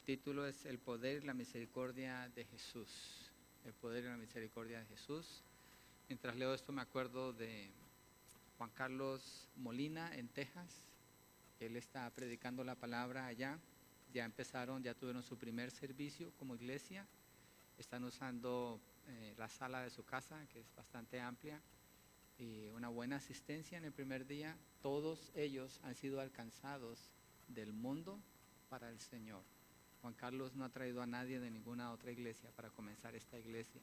título es El poder y la misericordia de Jesús. El poder y la misericordia de Jesús. Mientras leo esto me acuerdo de Juan Carlos Molina en Texas. Él está predicando la palabra allá. Ya tuvieron su primer servicio como iglesia. Están usando la sala de su casa, que es bastante amplia, y una buena asistencia en el primer día. Todos ellos han sido alcanzados del mundo para el Señor. Juan Carlos no ha traído a nadie de ninguna otra iglesia para comenzar esta iglesia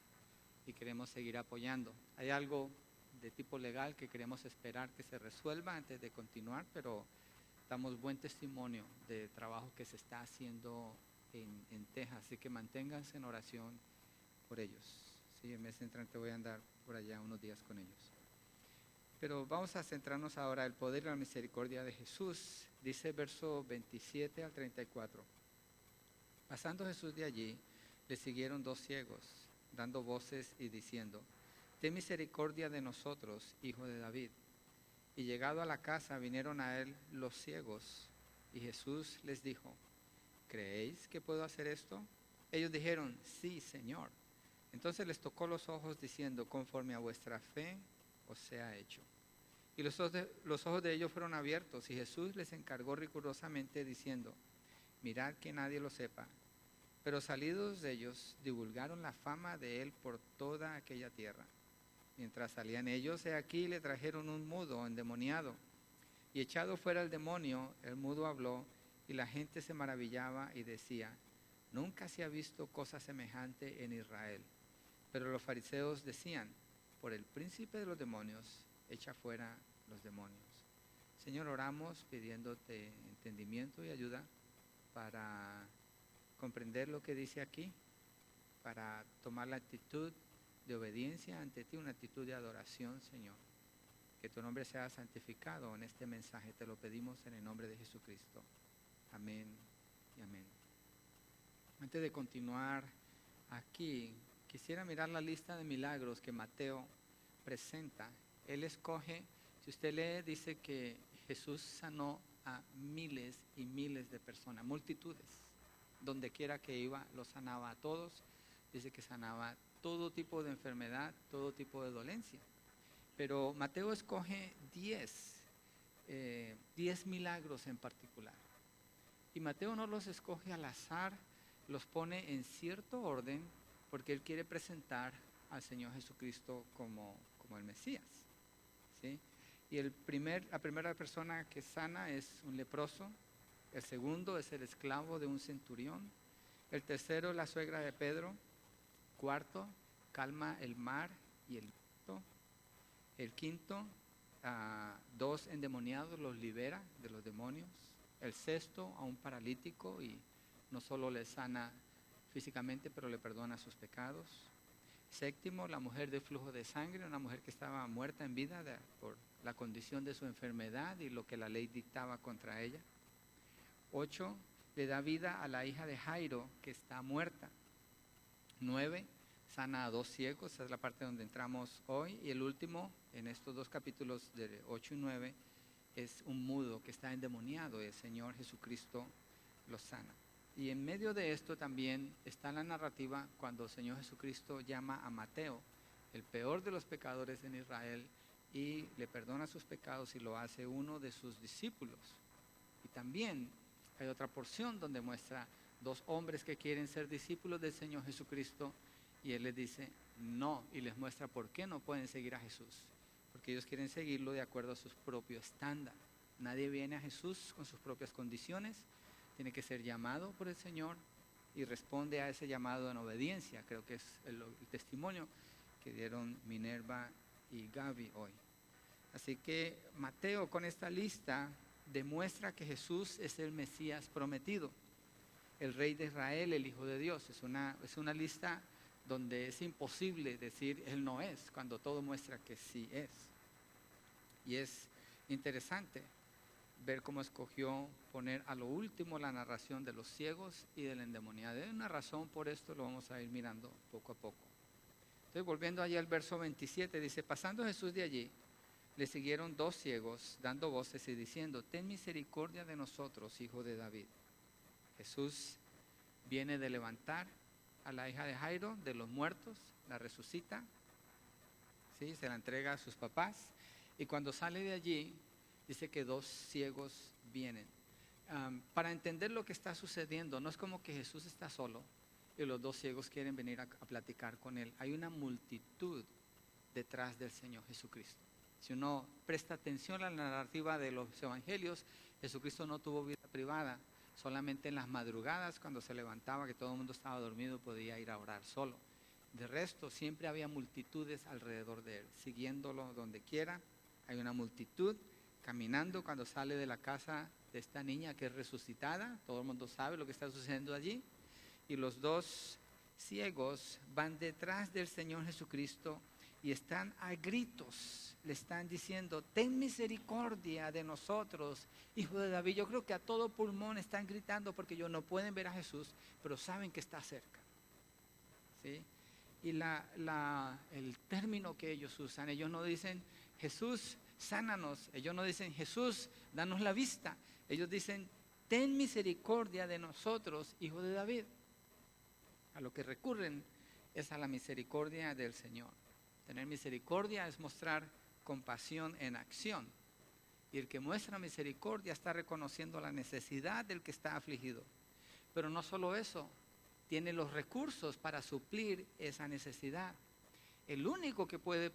y queremos seguir apoyando. Hay algo de tipo legal que queremos esperar que se resuelva antes de continuar, pero damos buen testimonio del trabajo que se está haciendo en Texas, así que manténganse en oración por ellos. Sí, el mes entrante voy a andar por allá unos días con ellos. Pero vamos a centrarnos ahora en el poder y la misericordia de Jesús. Dice verso 27 al 34. Pasando Jesús de allí, le siguieron dos ciegos, dando voces y diciendo: ten misericordia de nosotros, hijo de David. Y llegado a la casa vinieron a él los ciegos, y Jesús les dijo: ¿creéis que puedo hacer esto? Ellos dijeron: sí, Señor. Entonces les tocó los ojos diciendo: conforme a vuestra fe os sea hecho. Y los ojos de ellos fueron abiertos, y Jesús les encargó rigurosamente diciendo: mirad que nadie lo sepa. Pero salidos de ellos, divulgaron la fama de él por toda aquella tierra. Mientras salían ellos, he aquí le trajeron un mudo endemoniado. Y echado fuera el demonio, el mudo habló, y la gente se maravillaba y decía: nunca se ha visto cosa semejante en Israel. Pero los fariseos decían: por el príncipe de los demonios, echa fuera los demonios. Señor, oramos pidiéndote entendimiento y ayuda para comprender lo que dice aquí, para tomar la actitud de obediencia ante ti, una actitud de adoración, Señor. Que tu nombre sea santificado en este mensaje, te lo pedimos en el nombre de Jesucristo. Amén y amén. Antes de continuar aquí, quisiera mirar la lista de milagros que Mateo presenta. Él escoge, si usted lee, dice que Jesús sanó a miles y miles de personas, multitudes. Donde quiera que iba, los sanaba a todos. Dice que sanaba todo tipo de enfermedad, todo tipo de dolencia. Pero Mateo escoge 10 milagros en particular. Y Mateo no los escoge al azar, los pone en cierto orden porque él quiere presentar al Señor Jesucristo como el Mesías, ¿sí? Y la primera persona que sana es un leproso. El segundo es el esclavo de un centurión. El tercero, la suegra de Pedro. Cuarto, calma el mar y el viento. El quinto, dos endemoniados los libera de los demonios. El sexto, a un paralítico, y no solo le sana físicamente, pero le perdona sus pecados. Séptimo, la mujer de flujo de sangre, una mujer que estaba muerta en vida por la condición de su enfermedad y lo que la ley dictaba contra ella. 8, le da vida a la hija de Jairo, que está muerta. 9, sana a dos ciegos, esa es la parte donde entramos hoy. Y el último, en estos dos capítulos de 8 y 9, es un mudo que está endemoniado y el Señor Jesucristo lo sana. Y en medio de esto también está la narrativa cuando el Señor Jesucristo llama a Mateo, el peor de los pecadores en Israel, y le perdona sus pecados y lo hace uno de sus discípulos. Y también hay otra porción donde muestra dos hombres que quieren ser discípulos del Señor Jesucristo y Él les dice no, y les muestra por qué no pueden seguir a Jesús, porque ellos quieren seguirlo de acuerdo a sus propios estándares. Nadie viene a Jesús con sus propias condiciones, tiene que ser llamado por el Señor y responde a ese llamado en obediencia. Creo que es el testimonio que dieron Minerva y Gaby hoy. Así que Mateo con esta lista demuestra que Jesús es el Mesías prometido, el Rey de Israel, el Hijo de Dios. Es una lista donde es imposible decir Él no es, cuando todo muestra que sí es. Y es interesante ver cómo escogió poner a lo último la narración de los ciegos y del endemoniado. Hay una razón por esto, lo vamos a ir mirando poco a poco. Entonces, volviendo allá al verso 27, dice: pasando Jesús de allí, le siguieron dos ciegos, dando voces y diciendo: ten misericordia de nosotros, hijo de David. Jesús viene de levantar a la hija de Jairo de los muertos, la resucita, ¿sí? Se la entrega a sus papás, y cuando sale de allí, dice que 2 ciegos vienen. Para entender lo que está sucediendo, no es como que Jesús está solo y los 2 ciegos quieren venir a platicar con él. Hay una multitud detrás del Señor Jesucristo. Si uno presta atención a la narrativa de los evangelios, Jesucristo no tuvo vida privada. Solamente en las madrugadas, cuando se levantaba, que todo el mundo estaba dormido, podía ir a orar solo. De resto, siempre había multitudes alrededor de él, siguiéndolo donde quiera. Hay una multitud caminando cuando sale de la casa de esta niña que es resucitada. Todo el mundo sabe lo que está sucediendo allí. Y los 2 ciegos van detrás del Señor Jesucristo y están a gritos, le están diciendo: ten misericordia de nosotros, hijo de David. Yo creo que a todo pulmón están gritando porque ellos no pueden ver a Jesús, pero saben que está cerca, ¿sí? Y el término que ellos usan, ellos no dicen: Jesús, sánanos. Ellos no dicen: Jesús, danos la vista. Ellos dicen: ten misericordia de nosotros, hijo de David. A lo que recurren es a la misericordia del Señor. Tener misericordia es mostrar compasión en acción. Y el que muestra misericordia está reconociendo la necesidad del que está afligido. Pero no solo eso, tiene los recursos para suplir esa necesidad. El único que puede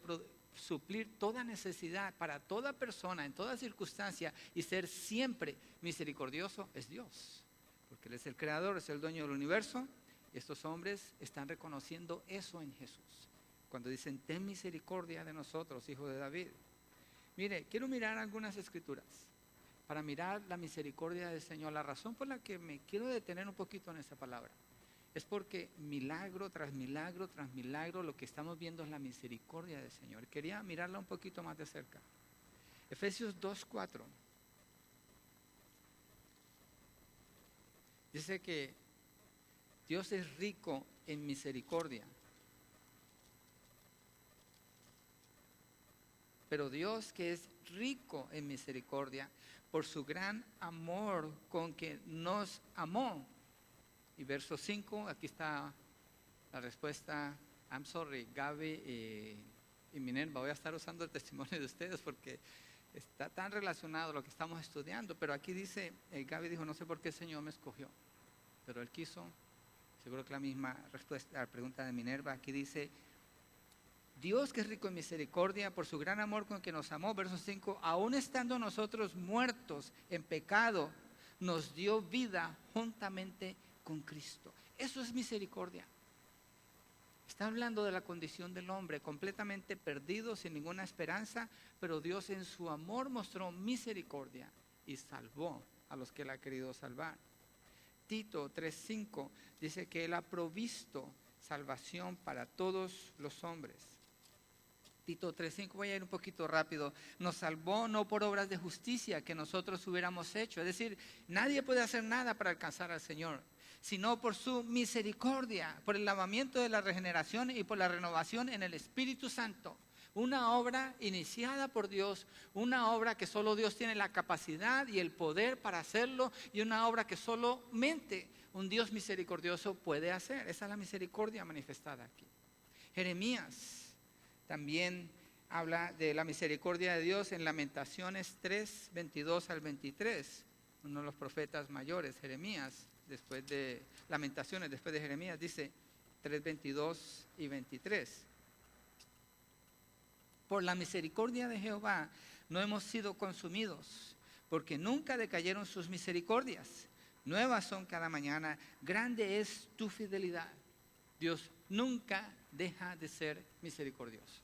suplir toda necesidad para toda persona, en toda circunstancia, y ser siempre misericordioso, es Dios. Porque Él es el creador, es el dueño del universo. Y estos hombres están reconociendo eso en Jesús. Cuando dicen: ten misericordia de nosotros, hijo de David. Mire, quiero mirar algunas escrituras para mirar la misericordia del Señor. La razón por la que me quiero detener un poquito en esa palabra es porque milagro tras milagro tras milagro lo que estamos viendo es la misericordia del Señor. Quería mirarla un poquito más de cerca. Efesios 2:4 dice que Dios es rico en misericordia. Pero Dios, que es rico en misericordia, por su gran amor con que nos amó. Y verso 5, aquí está la respuesta. I'm sorry, Gaby y Minerva, voy a estar usando el testimonio de ustedes porque está tan relacionado a lo que estamos estudiando. Pero aquí dice, Gaby dijo: no sé por qué el Señor me escogió, pero Él quiso. Seguro que la misma respuesta a la pregunta de Minerva. Aquí dice: Dios, que es rico en misericordia, por su gran amor con que nos amó, verso 5, aun estando nosotros muertos en pecado, nos dio vida juntamente con Cristo. Eso es misericordia. Está hablando de la condición del hombre, completamente perdido, sin ninguna esperanza, pero Dios en su amor mostró misericordia y salvó a los que Él ha querido salvar. Tito 3:5 dice que Él ha provisto salvación para todos los hombres. Tito 3:5, voy a ir un poquito rápido. Nos salvó no por obras de justicia que nosotros hubiéramos hecho. Es decir, nadie puede hacer nada para alcanzar al Señor, sino por su misericordia, por el lavamiento de la regeneración y por la renovación en el Espíritu Santo. Una obra iniciada por Dios, una obra que solo Dios tiene la capacidad y el poder para hacerlo, y una obra que solamente un Dios misericordioso puede hacer. Esa es la misericordia manifestada aquí. Jeremías también habla de la misericordia de Dios en Lamentaciones 3, 22 al 23. Uno de los profetas mayores, Jeremías, después de Lamentaciones, después de Jeremías, dice 3, 22 y 23. Por la misericordia de Jehová no hemos sido consumidos, porque nunca decayeron sus misericordias. Nuevas son cada mañana, grande es tu fidelidad. Dios nunca deja de ser misericordioso.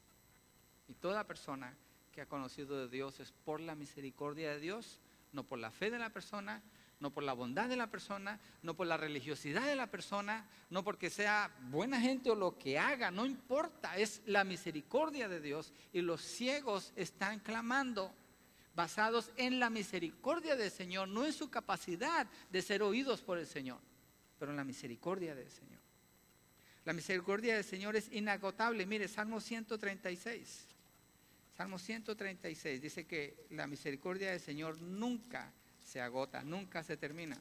Y toda persona que ha conocido de Dios es por la misericordia de Dios, no por la fe de la persona, no por la bondad de la persona, no por la religiosidad de la persona, no porque sea buena gente o lo que haga, no importa, es la misericordia de Dios. Y los ciegos están clamando basados en la misericordia del Señor, no en su capacidad de ser oídos por el Señor, pero en la misericordia del Señor. La misericordia del Señor es inagotable. Mire, Salmo 136. Salmo 136 dice que la misericordia del Señor nunca se agota, nunca se termina.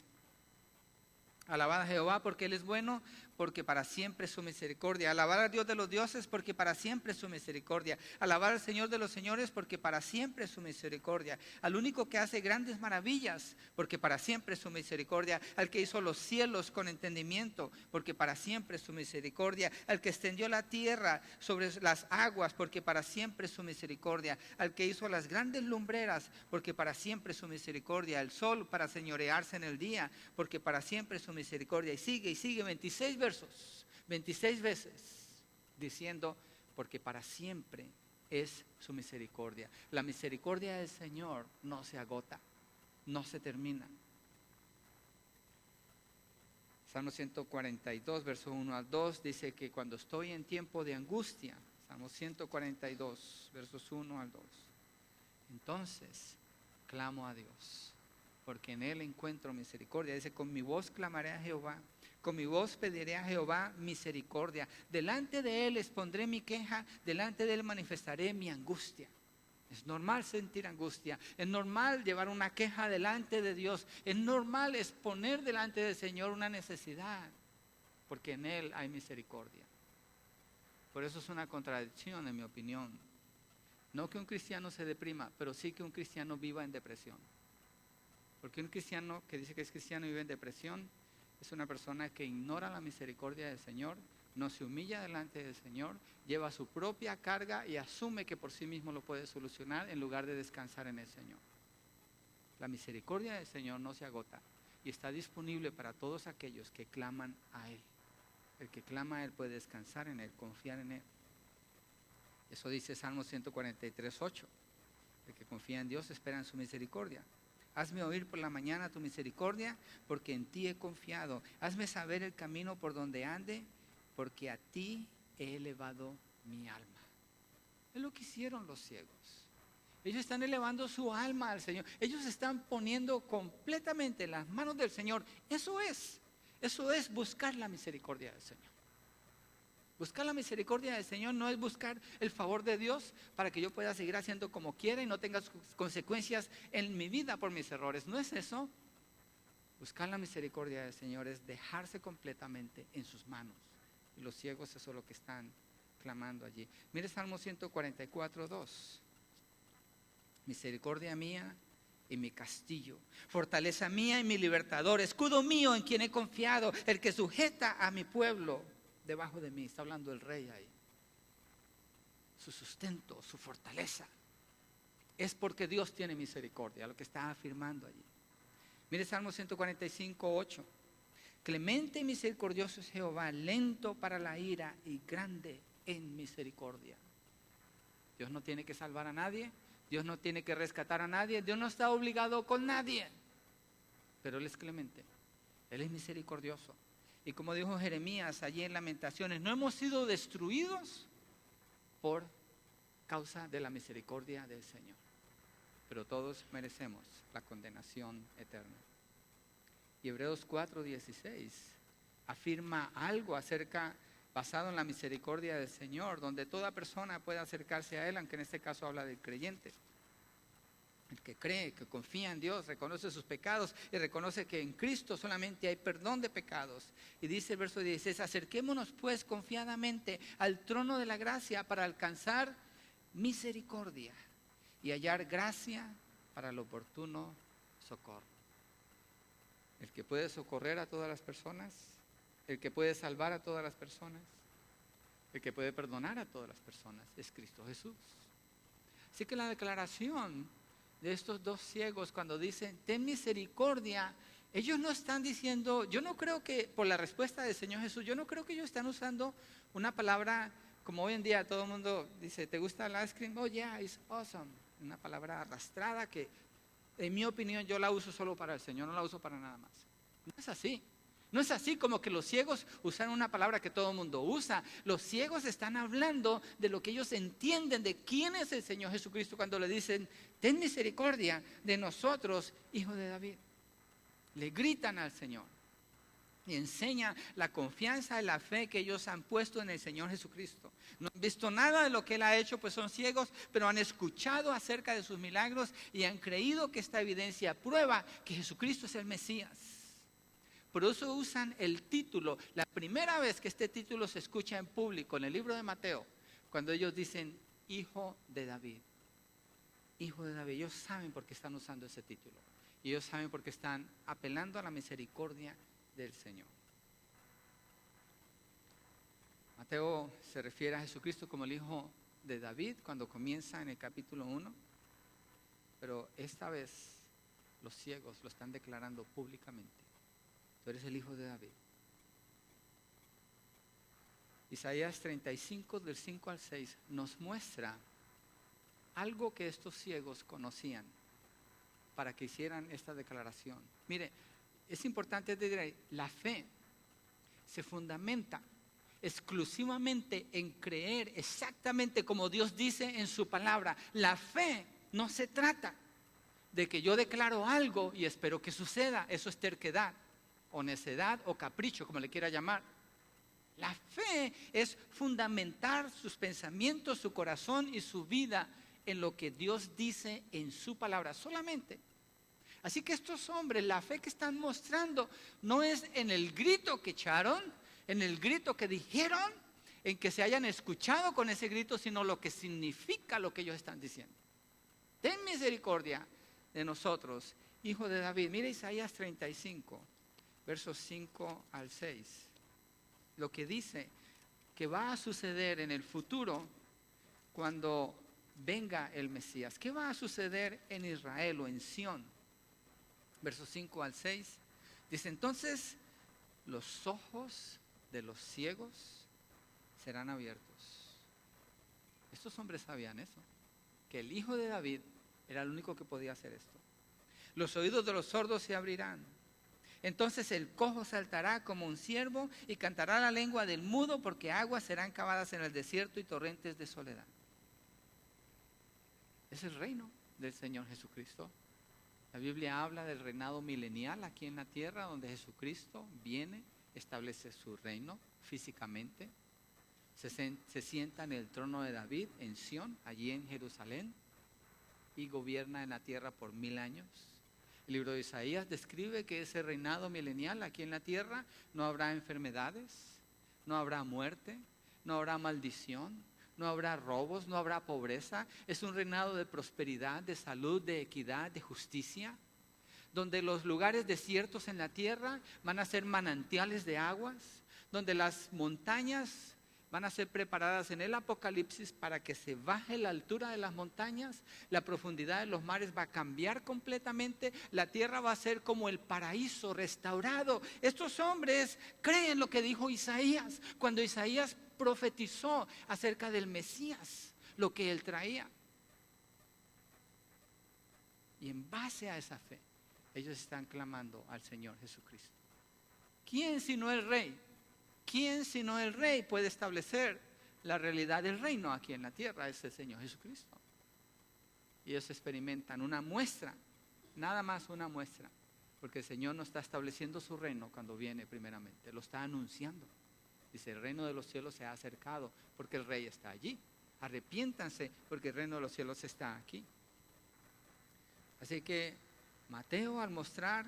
Alabad a Jehová porque Él es bueno, porque para siempre es su misericordia. Alabad al Dios de los dioses porque para siempre es su misericordia. Alabad al Señor de los señores porque para siempre es su misericordia. Al único que hace grandes maravillas porque para siempre es su misericordia. Al que hizo los cielos con entendimiento porque para siempre es su misericordia. Al que extendió la tierra sobre las aguas porque para siempre es su misericordia. Al que hizo las grandes lumbreras porque para siempre es su misericordia. El sol para señorearse en el día porque para siempre es su misericordia. Y sigue 26 versos, 26 veces diciendo porque para siempre es su misericordia. La misericordia del Señor no se agota, no se termina. Salmo 142, verso 1 al 2 dice que cuando estoy en tiempo de angustia, Salmo 142, versos 1 al 2, entonces clamo a Dios, porque en Él encuentro misericordia. Dice, con mi voz clamaré a Jehová, con mi voz pediré a Jehová misericordia. Delante de Él expondré mi queja, delante de Él manifestaré mi angustia. Es normal sentir angustia, es normal llevar una queja delante de Dios, es normal exponer delante del Señor una necesidad, porque en Él hay misericordia. Por eso es una contradicción en mi opinión. No que un cristiano se deprima, pero sí que un cristiano viva en depresión. Porque un cristiano que dice que es cristiano y vive en depresión es una persona que ignora la misericordia del Señor, no se humilla delante del Señor, lleva su propia carga y asume que por sí mismo lo puede solucionar en lugar de descansar en el Señor. La misericordia del Señor no se agota y está disponible para todos aquellos que claman a Él. El que clama a Él puede descansar en Él, confiar en Él. Eso dice Salmo 143, 8. El que confía en Dios espera en su misericordia. Hazme oír por la mañana tu misericordia, porque en ti he confiado. Hazme saber el camino por donde ande, porque a ti he elevado mi alma. Es lo que hicieron los ciegos. Ellos están elevando su alma al Señor. Ellos están poniendo completamente en las manos del Señor. Eso es buscar la misericordia del Señor. Buscar la misericordia del Señor no es buscar el favor de Dios para que yo pueda seguir haciendo como quiera y no tenga consecuencias en mi vida por mis errores. No es eso. Buscar la misericordia del Señor es dejarse completamente en sus manos. Y los ciegos eso es lo que están clamando allí. Mire Salmo 144, 2. Misericordia mía y mi castillo, fortaleza mía y mi libertador, escudo mío en quien he confiado, el que sujeta a mi pueblo debajo de mí. Está hablando el rey ahí. Su sustento, su fortaleza es porque Dios tiene misericordia, lo que está afirmando allí. Mire Salmo 145, 8. Clemente y misericordioso es Jehová, lento para la ira y grande en misericordia. Dios no tiene que salvar a nadie, Dios no tiene que rescatar a nadie, Dios no está obligado con nadie, pero Él es clemente, Él es misericordioso. Y como dijo Jeremías allí en Lamentaciones, no hemos sido destruidos por causa de la misericordia del Señor, pero todos merecemos la condenación eterna. Y Hebreos 4:16 afirma algo acerca, basado en la misericordia del Señor, donde toda persona puede acercarse a Él, aunque en este caso habla del creyente. El que cree, que confía en Dios, reconoce sus pecados y reconoce que en Cristo solamente hay perdón de pecados. Y dice el verso 16, acerquémonos pues confiadamente al trono de la gracia para alcanzar misericordia y hallar gracia para el oportuno socorro. El que puede socorrer a todas las personas, el que puede salvar a todas las personas, el que puede perdonar a todas las personas es Cristo Jesús. Así que la declaración de estos dos ciegos cuando dicen ten misericordia, ellos no están diciendo, yo no creo que por la respuesta del Señor Jesús, yo no creo que ellos están usando una palabra como hoy en día todo el mundo dice, ¿te gusta el ice cream? Oh yeah, it's awesome. Una palabra arrastrada que en mi opinión yo la uso solo para el Señor, no la uso para nada más. No es así. No es así como que los ciegos usan una palabra que todo el mundo usa. Los ciegos están hablando de lo que ellos entienden de quién es el Señor Jesucristo cuando le dicen, ten misericordia de nosotros, hijo de David. Le gritan al Señor y enseñan la confianza y la fe que ellos han puesto en el Señor Jesucristo. No han visto nada de lo que Él ha hecho, pues son ciegos, pero han escuchado acerca de sus milagros y han creído que esta evidencia prueba que Jesucristo es el Mesías. Por eso usan el título. La primera vez que este título se escucha en público en el libro de Mateo, cuando ellos dicen Hijo de David. Hijo de David. Ellos saben por qué están usando ese título. Y ellos saben por qué están apelando a la misericordia del Señor. Mateo se refiere a Jesucristo como el Hijo de David cuando comienza en el capítulo 1. Pero esta vez los ciegos lo están declarando públicamente. Tú eres el Hijo de David. Isaías 35 del 5 al 6 nos muestra algo que estos ciegos conocían para que hicieran esta declaración. Mire, es importante decir, la fe se fundamenta exclusivamente en creer exactamente como Dios dice en su palabra. La fe no se trata de que yo declaro algo y espero que suceda. Eso es terquedad o necedad o capricho, como le quiera llamar. La fe es fundamentar sus pensamientos, su corazón y su vida en lo que Dios dice en su palabra solamente. Así que estos hombres, la fe que están mostrando no es en el grito que echaron, en el grito que dijeron, en que se hayan escuchado con ese grito, sino lo que significa lo que ellos están diciendo. Ten misericordia de nosotros, Hijo de David. Mira Isaías 35, versos 5 al 6. Lo que dice que va a suceder en el futuro cuando venga el Mesías. ¿Qué va a suceder en Israel o en Sión? Versos 5 al 6. Dice, entonces los ojos de los ciegos serán abiertos. Estos hombres sabían eso, que el Hijo de David era el único que podía hacer esto. Los oídos de los sordos se abrirán. Entonces el cojo saltará como un ciervo y cantará la lengua del mudo, porque aguas serán cavadas en el desierto y torrentes de soledad. Es el reino del Señor Jesucristo. La Biblia habla del reinado milenial aquí en la tierra, donde Jesucristo viene, establece su reino físicamente, se sienta en el trono de David en Sión, allí en Jerusalén, y gobierna en la tierra por 1000 años. El libro de Isaías describe que ese reinado milenial aquí en la tierra no habrá enfermedades, no habrá muerte, no habrá maldición, no habrá robos, no habrá pobreza. Es un reinado de prosperidad, de salud, de equidad, de justicia, donde los lugares desiertos en la tierra van a ser manantiales de aguas, donde las montañas van a ser preparadas en el Apocalipsis para que se baje la altura de las montañas, la profundidad de los mares va a cambiar completamente, la tierra va a ser como el paraíso restaurado. Estos hombres creen lo que dijo Isaías, cuando Isaías profetizó acerca del Mesías, lo que él traía. Y en base a esa fe, ellos están clamando al Señor Jesucristo. ¿Quién sino el Rey? ¿Quién sino el Rey puede establecer la realidad del reino aquí en la tierra? Es el Señor Jesucristo. Y ellos experimentan una muestra, nada más una muestra, porque el Señor no está estableciendo su reino cuando viene primeramente, lo está anunciando. Dice, el reino de los cielos se ha acercado porque el Rey está allí. Arrepiéntanse porque el reino de los cielos está aquí. Así que Mateo, al mostrar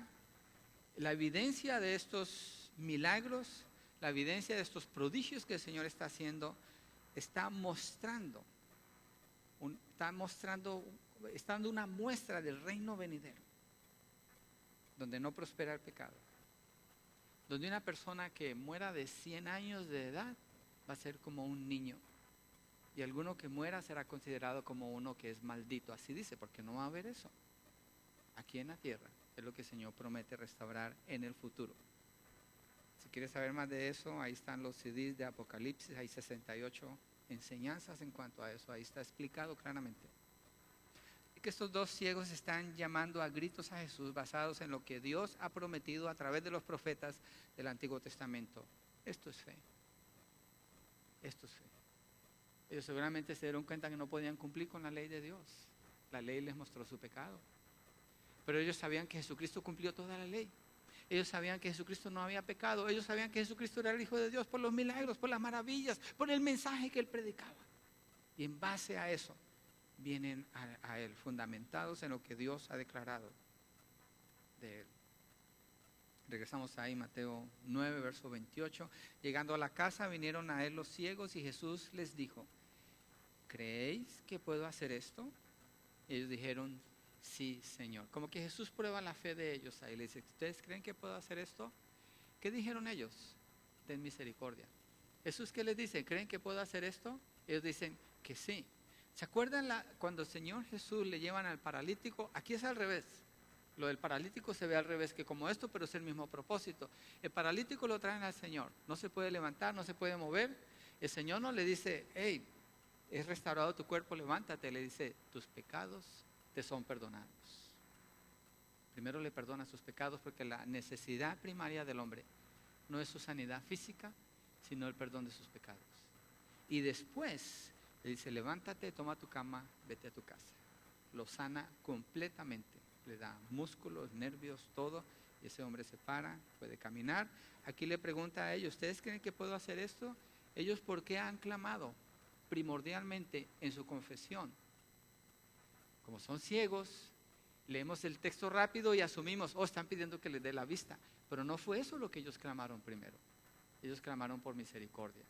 la evidencia de estos milagros, la evidencia de estos prodigios que el Señor está haciendo, está dando una muestra del reino venidero, donde no prospera el pecado, donde una persona que muera de 100 años de edad va a ser como un niño, y alguno que muera será considerado como uno que es maldito. Así dice, porque no va a haber eso aquí en la tierra. Es lo que el Señor promete restaurar en el futuro. Si quieres saber más de eso, ahí están los CDs de Apocalipsis, hay 68 enseñanzas en cuanto a eso, ahí está explicado claramente. Y que estos dos ciegos están llamando a gritos a Jesús basados en lo que Dios ha prometido a través de los profetas del Antiguo Testamento. Esto es fe. Esto es fe. Ellos seguramente se dieron cuenta que no podían cumplir con la ley de Dios. La ley les mostró su pecado. Pero ellos sabían que Jesucristo cumplió toda la ley. Ellos sabían que Jesucristo no había pecado. Ellos sabían que Jesucristo era el Hijo de Dios por los milagros, por las maravillas, por el mensaje que Él predicaba. Y en base a eso vienen a Él, fundamentados en lo que Dios ha declarado de Él. Regresamos ahí, Mateo 9, verso 28. Llegando a la casa, vinieron a él los ciegos y Jesús les dijo, ¿creéis que puedo hacer esto? Ellos dijeron, sí, Señor. Como que Jesús prueba la fe de ellos ahí. Le dice, ¿ustedes creen que puedo hacer esto? ¿Qué dijeron ellos? Ten misericordia. Jesús, ¿qué les dice? ¿Creen que puedo hacer esto? Ellos dicen que sí. ¿Se acuerdan cuando el Señor Jesús le llevan al paralítico? Aquí es al revés. Lo del paralítico se ve al revés que como esto, pero es el mismo propósito. El paralítico lo traen al Señor. No se puede levantar, no se puede mover. El Señor no le dice, hey, es restaurado tu cuerpo, levántate. Le dice, tus pecados te son perdonados. Primero le perdona sus pecados porque la necesidad primaria del hombre no es su sanidad física, sino el perdón de sus pecados. Y después le dice, levántate, toma tu cama, vete a tu casa. Lo sana completamente. Le da músculos, nervios, todo. Y ese hombre se para, puede caminar. Aquí le pregunta a ellos, ¿ustedes creen que puedo hacer esto? Ellos, ¿por qué han clamado? Primordialmente en su confesión. Como son ciegos, leemos el texto rápido y asumimos, están pidiendo que les dé la vista. Pero no fue eso lo que ellos clamaron primero. Ellos clamaron por misericordia.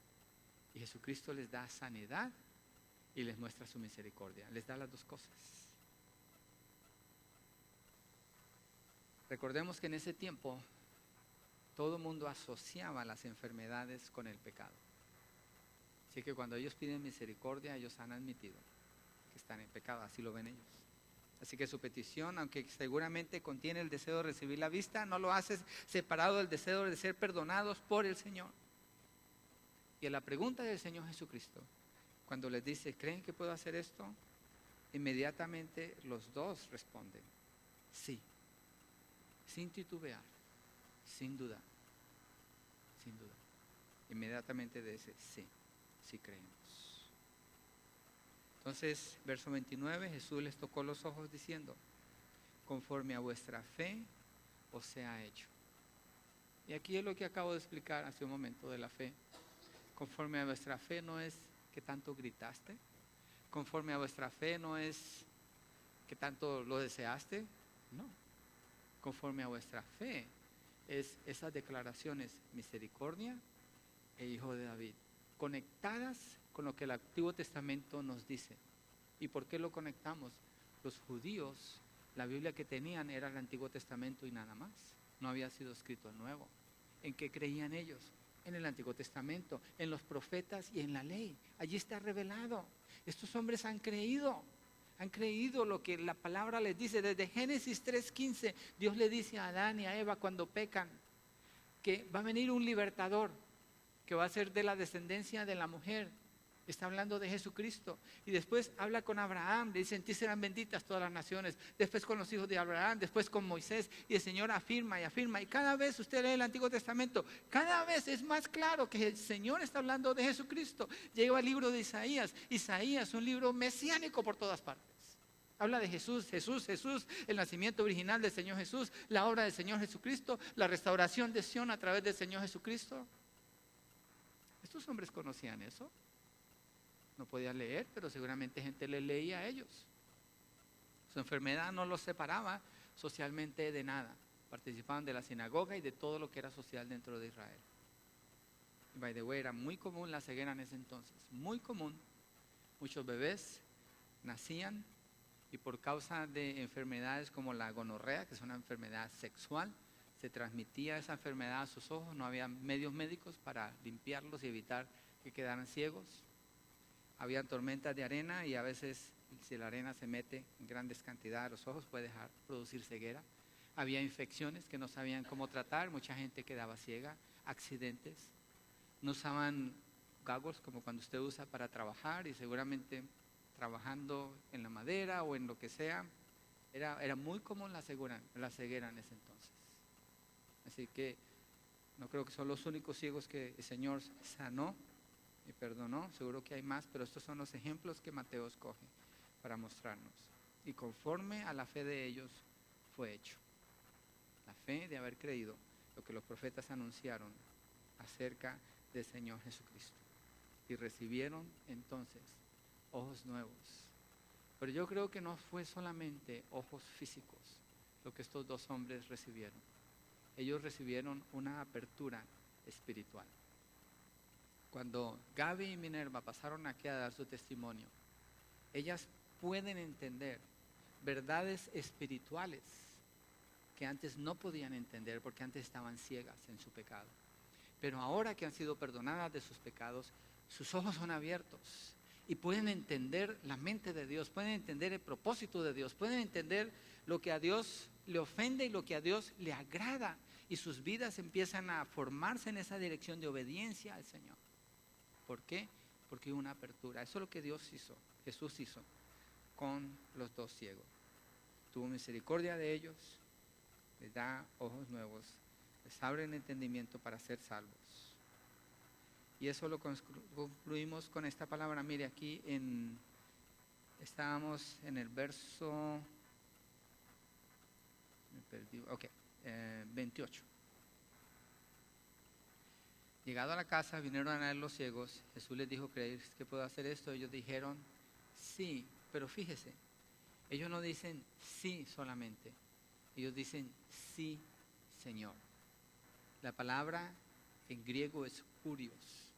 Y Jesucristo les da sanidad y les muestra su misericordia. Les da las dos cosas. Recordemos que en ese tiempo todo el mundo asociaba las enfermedades con el pecado. Así que cuando ellos piden misericordia, ellos han admitido que están en pecado, así lo ven ellos. Así que su petición, aunque seguramente contiene el deseo de recibir la vista, no lo hace separado del deseo de ser perdonados por el Señor. Y a la pregunta del Señor Jesucristo, cuando les dice, ¿creen que puedo hacer esto? Inmediatamente los dos responden, sí, sin titubear, sin duda, sin duda. Inmediatamente dice, sí creemos. Entonces, verso 29, Jesús les tocó los ojos diciendo, conforme a vuestra fe os sea hecho. Y aquí es lo que acabo de explicar hace un momento de la fe. Conforme a vuestra fe no es que tanto gritaste. Conforme a vuestra fe no es que tanto lo deseaste. No. Conforme a vuestra fe es esas declaraciones misericordia e hijo de David, conectadas con lo que el Antiguo Testamento nos dice. ¿Y por qué lo conectamos? Los judíos, la Biblia que tenían era el Antiguo Testamento y nada más. No había sido escrito el Nuevo. ¿En qué creían ellos? En el Antiguo Testamento, en los profetas y en la ley. Allí está revelado. Estos hombres han creído lo que la palabra les dice. Desde Génesis 3:15, Dios le dice a Adán y a Eva cuando pecan, que va a venir un libertador, que va a ser de la descendencia de la mujer. Está hablando de Jesucristo. Y después habla con Abraham, le dice, en ti serán benditas todas las naciones. Después con los hijos de Abraham, después con Moisés. Y el Señor afirma y afirma. Y cada vez usted lee el Antiguo Testamento, cada vez es más claro que el Señor está hablando de Jesucristo. Llega al libro de Isaías. Isaías, un libro mesiánico por todas partes. Habla de Jesús, el nacimiento original del Señor Jesús, la obra del Señor Jesucristo, la restauración de Sión a través del Señor Jesucristo. ¿Estos hombres conocían eso? No podían leer, pero seguramente gente les leía a ellos. Su enfermedad no los separaba socialmente de nada. Participaban de la sinagoga y de todo lo que era social dentro de Israel. Y by the way, era muy común la ceguera en ese entonces. Muy común. Muchos bebés nacían y por causa de enfermedades como la gonorrea, que es una enfermedad sexual, se transmitía esa enfermedad a sus ojos. No había medios médicos para limpiarlos y evitar que quedaran ciegos. Habían tormentas de arena y a veces si la arena se mete en grandes cantidades a los ojos puede producir ceguera. Había infecciones que no sabían cómo tratar, mucha gente quedaba ciega, accidentes. No usaban goggles como cuando usted usa para trabajar y seguramente trabajando en la madera o en lo que sea, era muy común la ceguera en ese entonces. Así que no creo que son los únicos ciegos que el Señor sanó y perdonó, seguro que hay más, pero estos son los ejemplos que Mateo escoge para mostrarnos. Y conforme a la fe de ellos fue hecho. La fe de haber creído lo que los profetas anunciaron acerca del Señor Jesucristo. Y recibieron entonces ojos nuevos. Pero yo creo que no fue solamente ojos físicos lo que estos dos hombres recibieron. ellos recibieron una apertura espiritual. Cuando Gaby y Minerva pasaron aquí a dar su testimonio, ellas pueden entender verdades espirituales que antes no podían entender porque antes estaban ciegas en su pecado. Pero ahora que han sido perdonadas de sus pecados, sus ojos son abiertos y pueden entender la mente de Dios, pueden entender el propósito de Dios, pueden entender lo que a Dios le ofende y lo que a Dios le agrada, y sus vidas empiezan a formarse en esa dirección de obediencia al Señor. ¿Por qué? Porque hubo una apertura. Eso es lo que Dios hizo, Jesús hizo con los dos ciegos. Tuvo misericordia de ellos, les da ojos nuevos, les abre el entendimiento para ser salvos. Y eso lo concluimos con esta palabra. Mire, aquí estábamos en el verso 28. Llegado a la casa, vinieron a ver los ciegos. Jesús les dijo: ¿creéis que puedo hacer esto? Ellos dijeron: sí. Pero fíjese, ellos no dicen sí solamente, ellos dicen sí, Señor. La palabra en griego es kurios.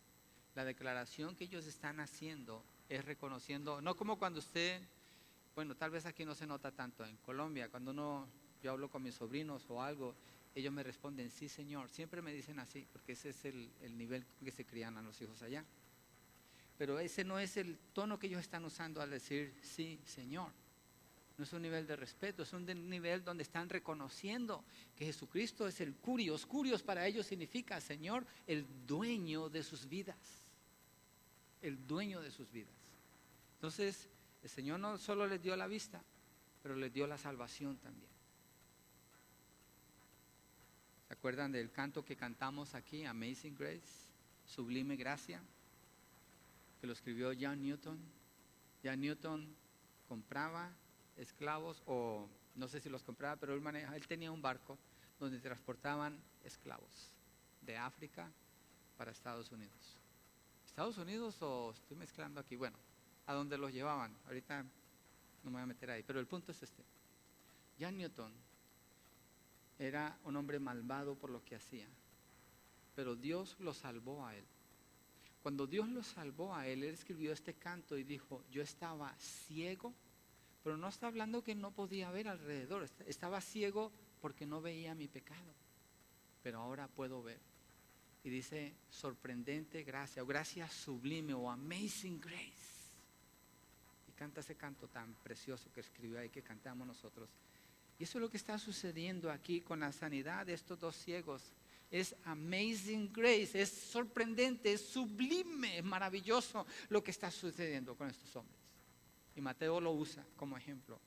La declaración que ellos están haciendo es reconociendo, no como cuando usted, bueno, tal vez aquí no se nota tanto, en Colombia, cuando yo hablo con mis sobrinos o algo, ellos me responden sí, Señor. Siempre me dicen así, porque ese es el nivel que se crían a los hijos allá. Pero ese no es el tono que ellos están usando al decir sí, Señor. No es un nivel de respeto, es un nivel donde están reconociendo que Jesucristo es el kurios. Kurios para ellos significa, Señor, el dueño de sus vidas. El dueño de sus vidas. Entonces, el Señor no solo les dio la vista, pero les dio la salvación también. ¿Se acuerdan del canto que cantamos aquí, Amazing Grace, Sublime Gracia? Que lo escribió John Newton. John Newton compraba esclavos, o no sé si los compraba, pero él tenía un barco donde transportaban esclavos de África para Estados Unidos. ¿Estados Unidos o estoy mezclando aquí? Bueno, a donde los llevaban. Ahorita no me voy a meter ahí, pero el punto es este. John Newton era un hombre malvado por lo que hacía, pero Dios lo salvó a él. Cuando Dios lo salvó a él, él escribió este canto y dijo: yo estaba ciego, pero no está hablando que no podía ver alrededor, estaba ciego porque no veía mi pecado, pero ahora puedo ver. Y dice: sorprendente gracia, o gracia sublime, o amazing grace. Y canta ese canto tan precioso que escribió ahí, que cantamos nosotros. Y eso es lo que está sucediendo aquí con la sanidad de estos dos ciegos. Es amazing grace, es sorprendente, es sublime, es maravilloso lo que está sucediendo con estos hombres. Y Mateo lo usa como ejemplo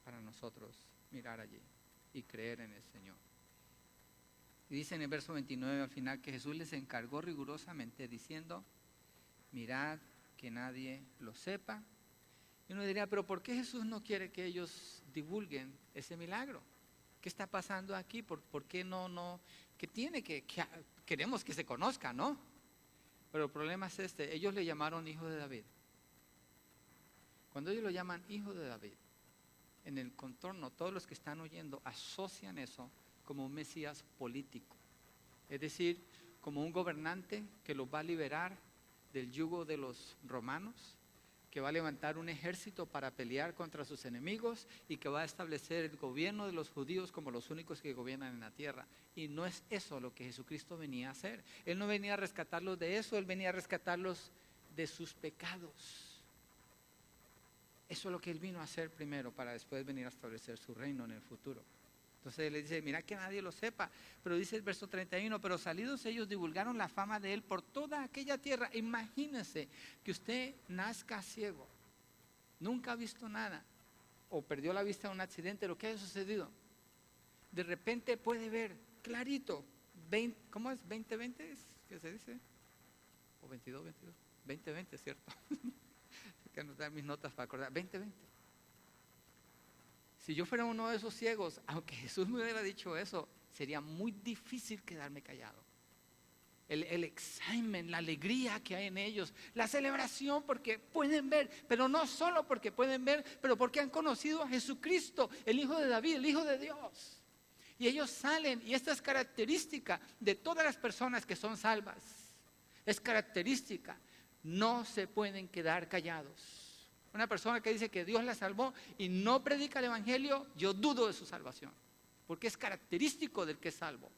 para nosotros mirar allí y creer en el Señor. Y dice en el verso 29 al final que Jesús les encargó rigurosamente diciendo: mirad que nadie lo sepa. Y uno diría: pero ¿por qué Jesús no quiere que ellos divulguen ese milagro? ¿Qué está pasando aquí? ¿Por qué no? ¿Qué tiene que queremos que se conozca, ¿no? Pero el problema es este: ellos le llamaron hijo de David. Cuando ellos lo llaman hijo de David, en el contorno, todos los que están oyendo asocian eso como un Mesías político. Es decir, como un gobernante que los va a liberar del yugo de los romanos, que va a levantar un ejército para pelear contra sus enemigos y que va a establecer el gobierno de los judíos como los únicos que gobiernan en la tierra. Y no es eso lo que Jesucristo venía a hacer. Él no venía a rescatarlos de eso, Él venía a rescatarlos de sus pecados. Eso es lo que Él vino a hacer primero, para después venir a establecer su reino en el futuro. Entonces Él le dice: mira que nadie lo sepa. Pero dice el verso 31, pero salidos ellos divulgaron la fama de Él por toda aquella tierra. Imagínense que usted nazca ciego, nunca ha visto nada, o perdió la vista en un accidente, lo que haya sucedido. De repente puede ver clarito. ¿Cómo es? ¿20-20? ¿Qué se dice? ¿O 22-22? 20-20, ¿cierto? Hay que anotar mis notas para acordar. 20-20. Si yo fuera uno de esos ciegos, aunque Jesús me hubiera dicho eso, sería muy difícil quedarme callado. El excitement, la alegría que hay en ellos, la celebración porque pueden ver, pero no solo porque pueden ver, pero porque han conocido a Jesucristo, el Hijo de David, el Hijo de Dios. Y ellos salen, y esta es característica de todas las personas que son salvas. Es característica, no se pueden quedar callados. Una persona que dice que Dios la salvó y no predica el evangelio, yo dudo de su salvación, porque es característico del que es salvo.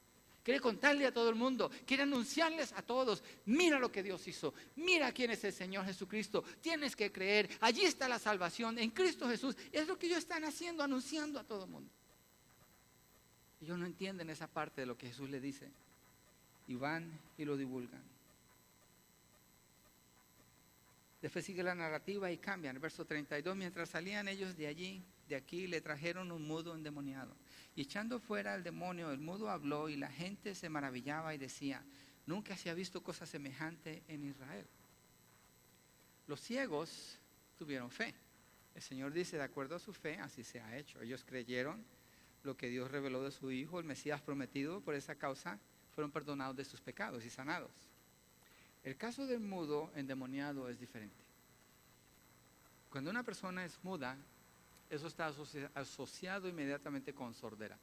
Quiere contarle a todo el mundo, quiere anunciarles a todos, mira lo que Dios hizo, mira quién es el Señor Jesucristo, tienes que creer, allí está la salvación en Cristo Jesús. Es lo que ellos están haciendo, anunciando a todo el mundo. Ellos no entienden esa parte de lo que Jesús le dice y van y lo divulgan. Después sigue la narrativa y cambian. Verso 32, mientras salían ellos de allí, de aquí, le trajeron un mudo endemoniado. Y echando fuera al demonio, el mudo habló y la gente se maravillaba y decía, nunca se ha visto cosa semejante en Israel. Los ciegos tuvieron fe. El Señor dice, de acuerdo a su fe, así se ha hecho. Ellos creyeron lo que Dios reveló de su Hijo, el Mesías prometido. Por esa causa fueron perdonados de sus pecados y sanados. El caso del mudo endemoniado es diferente. Cuando una persona es muda, eso está asociado inmediatamente con sordera.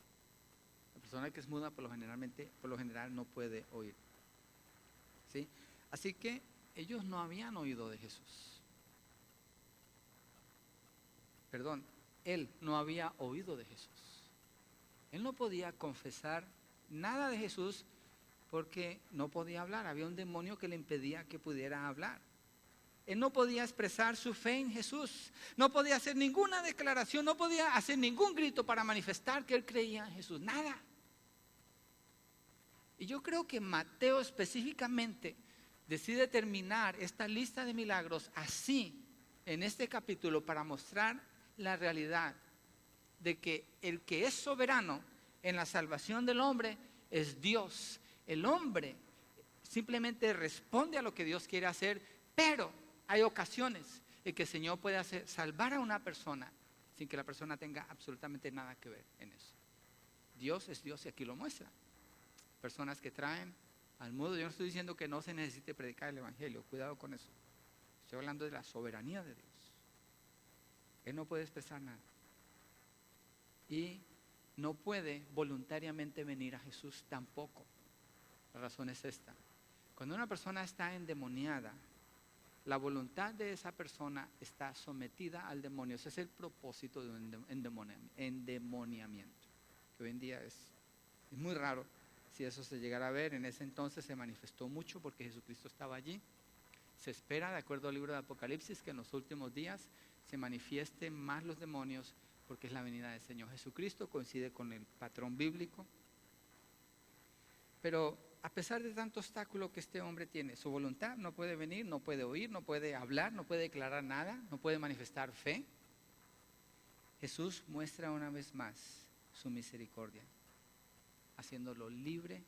La persona que es muda por lo general no puede oír. ¿Sí? Así que ellos no habían oído de Jesús. Perdón, él no había oído de Jesús. Él no podía confesar nada de Jesús porque no podía hablar. Había un demonio que le impedía que pudiera hablar. Él no podía expresar su fe en Jesús. No podía hacer ninguna declaración, no podía hacer ningún grito para manifestar que él creía en Jesús. Nada. Y yo creo que Mateo específicamente decide terminar esta lista de milagros así, en este capítulo, para mostrar la realidad de que el que es soberano en la salvación del hombre es Dios. El hombre simplemente responde a lo que Dios quiere hacer, pero hay ocasiones en que el Señor puede salvar a una persona sin que la persona tenga absolutamente nada que ver en eso. Dios es Dios y aquí lo muestra. Personas que traen al mudo. Yo no estoy diciendo que no se necesite predicar el evangelio, cuidado con eso. Estoy hablando de la soberanía de Dios. Él no puede expresar nada. Y no puede voluntariamente venir a Jesús tampoco. La razón es esta. Cuando una persona está endemoniada, la voluntad de esa persona está sometida al demonio. Ese es el propósito de un endemoniamiento, que hoy en día es muy raro si eso se llegara a ver. En ese entonces se manifestó mucho porque Jesucristo estaba allí. Se espera, de acuerdo al libro de Apocalipsis, que en los últimos días se manifiesten más los demonios porque es la venida del Señor Jesucristo, coincide con el patrón bíblico. Pero a pesar de tanto obstáculo que este hombre tiene, su voluntad, no puede venir, no puede oír, no puede hablar, no puede declarar nada, no puede manifestar fe. Jesús muestra una vez más su misericordia, haciéndolo libre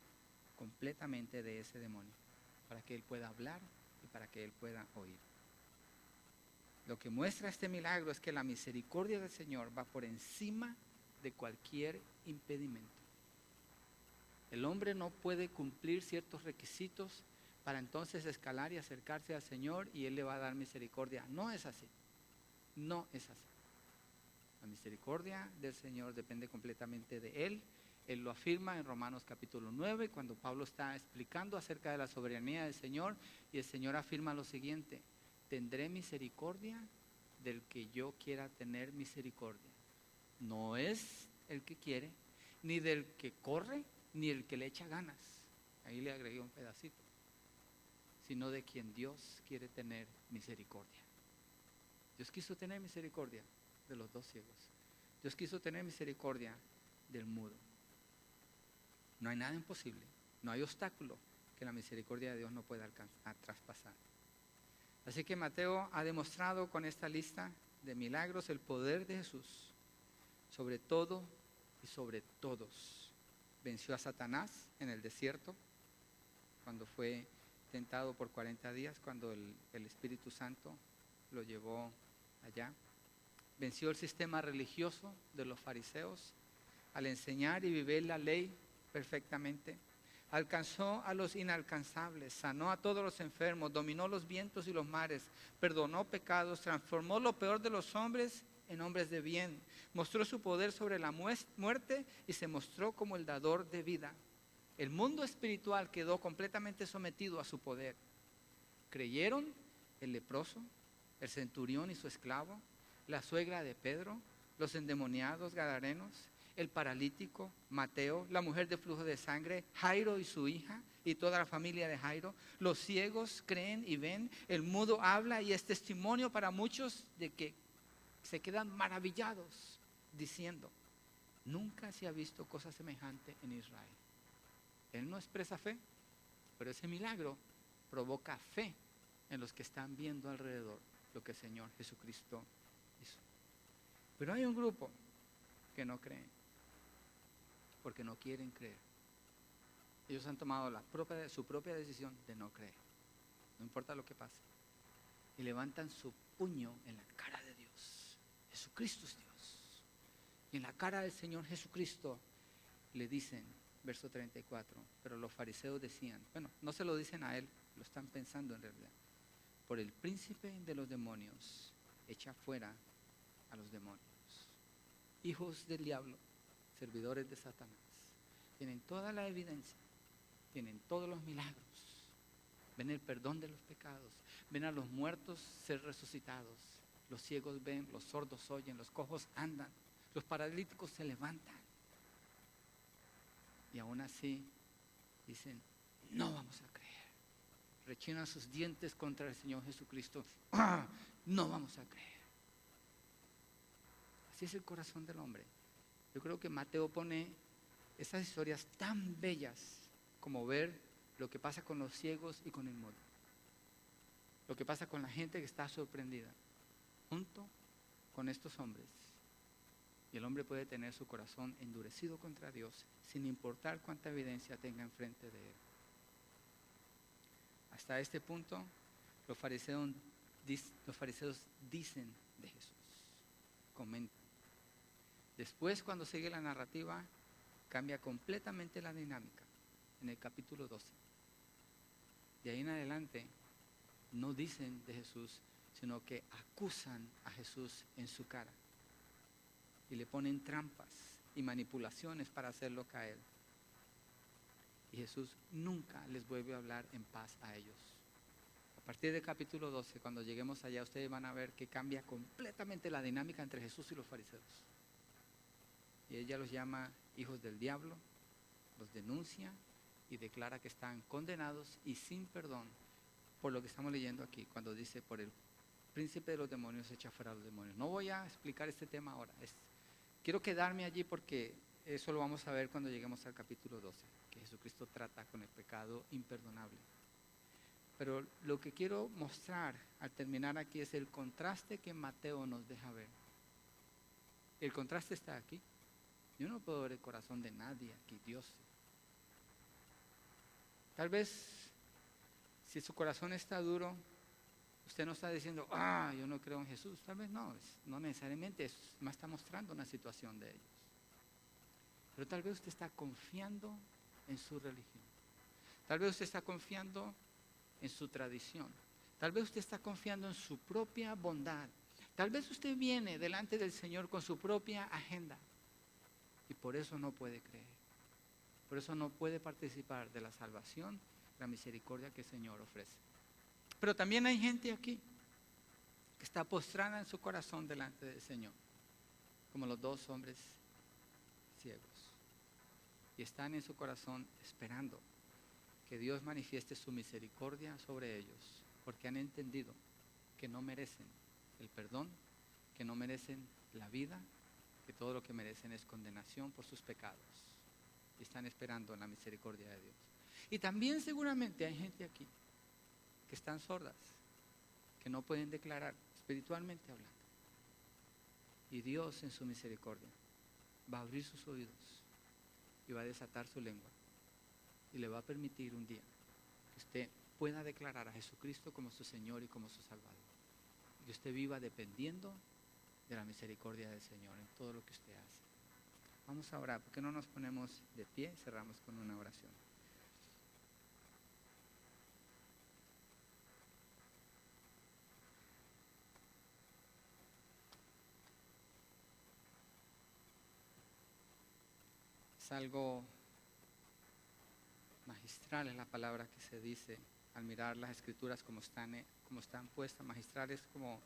completamente de ese demonio, para que él pueda hablar y para que él pueda oír. Lo que muestra este milagro es que la misericordia del Señor va por encima de cualquier impedimento. El hombre no puede cumplir ciertos requisitos para entonces escalar y acercarse al Señor y Él le va a dar misericordia. No es así. No es así. La misericordia del Señor depende completamente de Él. Él lo afirma en Romanos capítulo 9, cuando Pablo está explicando acerca de la soberanía del Señor, y el Señor afirma lo siguiente: tendré misericordia del que yo quiera tener misericordia. No es el que quiere, ni del que corre, ni el que le echa ganas. Ahí le agregué un pedacito. Sino de quien Dios quiere tener misericordia. Dios quiso tener misericordia de los dos ciegos. Dios quiso tener misericordia del mudo. No hay nada imposible, no hay obstáculo que la misericordia de Dios no pueda traspasar. Así que Mateo ha demostrado con esta lista de milagros el poder de Jesús sobre todo y sobre todos. Venció a Satanás en el desierto cuando fue tentado por 40 días, cuando el Espíritu Santo lo llevó allá. Venció el sistema religioso de los fariseos al enseñar y vivir la ley perfectamente. Alcanzó a los inalcanzables, sanó a todos los enfermos, dominó los vientos y los mares, perdonó pecados, transformó lo peor de los hombres en hombres de bien. Mostró su poder sobre la muerte y se mostró como el dador de vida. El mundo espiritual quedó completamente sometido a su poder. Creyeron el leproso, el centurión y su esclavo, la suegra de Pedro, los endemoniados gadarenos, el paralítico, Mateo, la mujer de flujo de sangre, Jairo y su hija y toda la familia de Jairo. Los ciegos creen y ven, el mudo habla y es testimonio para muchos de que se quedan maravillados diciendo, nunca se ha visto cosa semejante en Israel. Él no expresa fe, pero ese milagro provoca fe en los que están viendo alrededor lo que el Señor Jesucristo hizo. Pero hay un grupo que no creen, porque no quieren creer. Ellos han tomado su propia decisión de no creer, no importa lo que pase. Y levantan su puño en la cara de Dios. Jesucristo es Dios. Y en la cara del Señor Jesucristo le dicen, verso 34, pero los fariseos decían, bueno, no se lo dicen a él, lo están pensando en realidad. Por el príncipe de los demonios, echa fuera a los demonios. Hijos del diablo, servidores de Satanás, tienen toda la evidencia, tienen todos los milagros, ven el perdón de los pecados, ven a los muertos ser resucitados, los ciegos ven, los sordos oyen, los cojos andan, los paralíticos se levantan. Y aún así dicen, no vamos a creer. Rechinan sus dientes contra el Señor Jesucristo. ¡Ah! No vamos a creer. Así es el corazón del hombre. Yo creo que Mateo pone esas historias tan bellas como ver lo que pasa con los ciegos y con el mudo. Lo que pasa con la gente que está sorprendida, junto con estos hombres. Y el hombre puede tener su corazón endurecido contra Dios sin importar cuánta evidencia tenga enfrente de él. Hasta este punto, los fariseos dicen de Jesús, comentan. Después, cuando sigue la narrativa, cambia completamente la dinámica en el capítulo 12. De ahí en adelante, no dicen de Jesús, sino que acusan a Jesús en su cara. Y le ponen trampas y manipulaciones para hacerlo caer. Y Jesús nunca les vuelve a hablar en paz a ellos. A partir del capítulo 12, cuando lleguemos allá, ustedes van a ver que cambia completamente la dinámica entre Jesús y los fariseos. Y ella los llama hijos del diablo, los denuncia y declara que están condenados y sin perdón por lo que estamos leyendo aquí, cuando dice, por el príncipe de los demonios echa fuera a los demonios. No voy a explicar este tema ahora. Quiero quedarme allí porque eso lo vamos a ver cuando lleguemos al capítulo 12, que Jesucristo trata con el pecado imperdonable. Pero lo que quiero mostrar al terminar aquí es el contraste que Mateo nos deja ver. El contraste está aquí. Yo no puedo ver el corazón de nadie aquí, Dios. Tal vez, si su corazón está duro, usted no está diciendo, yo no creo en Jesús. Tal vez no necesariamente, más está mostrando una situación de ellos. Pero tal vez usted está confiando en su religión. Tal vez usted está confiando en su tradición. Tal vez usted está confiando en su propia bondad. Tal vez usted viene delante del Señor con su propia agenda. Y por eso no puede creer. Por eso no puede participar de la salvación, la misericordia que el Señor ofrece. Pero también hay gente aquí que está postrada en su corazón delante del Señor, como los dos hombres ciegos. Y están en su corazón esperando que Dios manifieste su misericordia sobre ellos, porque han entendido que no merecen el perdón, que no merecen la vida, que todo lo que merecen es condenación por sus pecados. Y están esperando en la misericordia de Dios. Y también seguramente hay gente aquí que están sordas, que no pueden declarar espiritualmente hablando. Y Dios en su misericordia va a abrir sus oídos y va a desatar su lengua y le va a permitir un día que usted pueda declarar a Jesucristo como su Señor y como su Salvador. Y que usted viva dependiendo de la misericordia del Señor en todo lo que usted hace. Vamos a orar. ¿Por qué no nos ponemos de pie? Cerramos con una oración. Es algo magistral, es la palabra que se dice al mirar las escrituras como están puestas. Magistral es como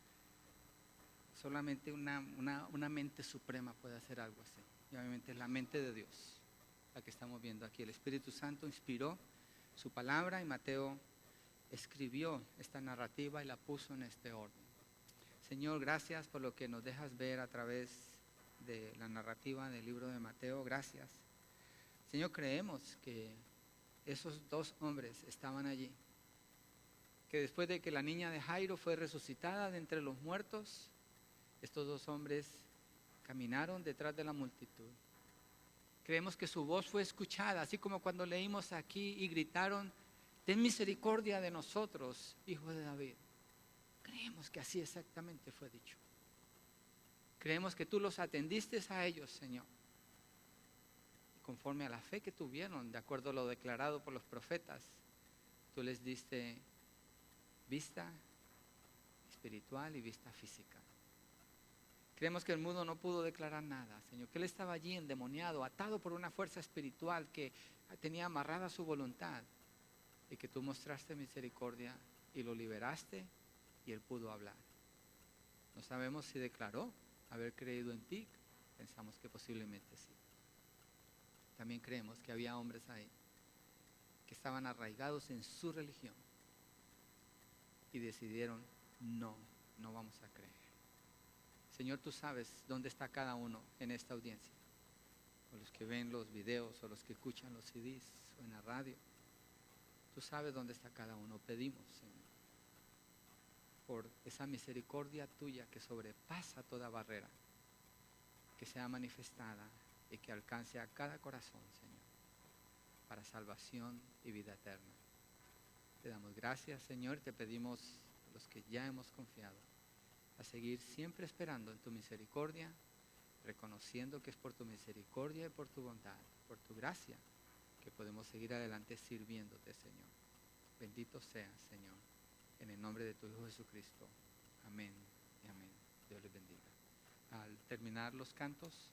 solamente una mente suprema puede hacer algo así. Y obviamente es la mente de Dios la que estamos viendo aquí. El Espíritu Santo inspiró su palabra y Mateo escribió esta narrativa y la puso en este orden. Señor, gracias por lo que nos dejas ver a través de la narrativa del libro de Mateo. Gracias. Señor, creemos que esos dos hombres estaban allí, que después de que la niña de Jairo fue resucitada de entre los muertos, estos dos hombres caminaron detrás de la multitud. Creemos que su voz fue escuchada, así como cuando leímos aquí y gritaron: ten misericordia de nosotros, hijo de David. Creemos que así exactamente fue dicho. Creemos que tú los atendiste a ellos, Señor, conforme a la fe que tuvieron, de acuerdo a lo declarado por los profetas. Tú les diste vista espiritual y vista física. Creemos que el mudo no pudo declarar nada, Señor, que él estaba allí endemoniado, atado por una fuerza espiritual que tenía amarrada su voluntad, y que tú mostraste misericordia y lo liberaste y él pudo hablar. No sabemos si declaró haber creído en ti, pensamos que posiblemente sí. También creemos que había hombres ahí que estaban arraigados en su religión y decidieron: no vamos a creer. Señor, tú sabes dónde está cada uno en esta audiencia, o los que ven los videos, o los que escuchan los CDs, o en la radio. Tú sabes dónde está cada uno. Pedimos, Señor, por esa misericordia tuya que sobrepasa toda barrera, que sea manifestada y que alcance a cada corazón, Señor, para salvación y vida eterna. Te damos gracias, Señor, te pedimos a los que ya hemos confiado a seguir siempre esperando en tu misericordia, reconociendo que es por tu misericordia y por tu bondad, por tu gracia, que podemos seguir adelante sirviéndote, Señor. Bendito seas, Señor, en el nombre de tu Hijo Jesucristo. Amén y amén. Dios les bendiga. Al terminar los cantos,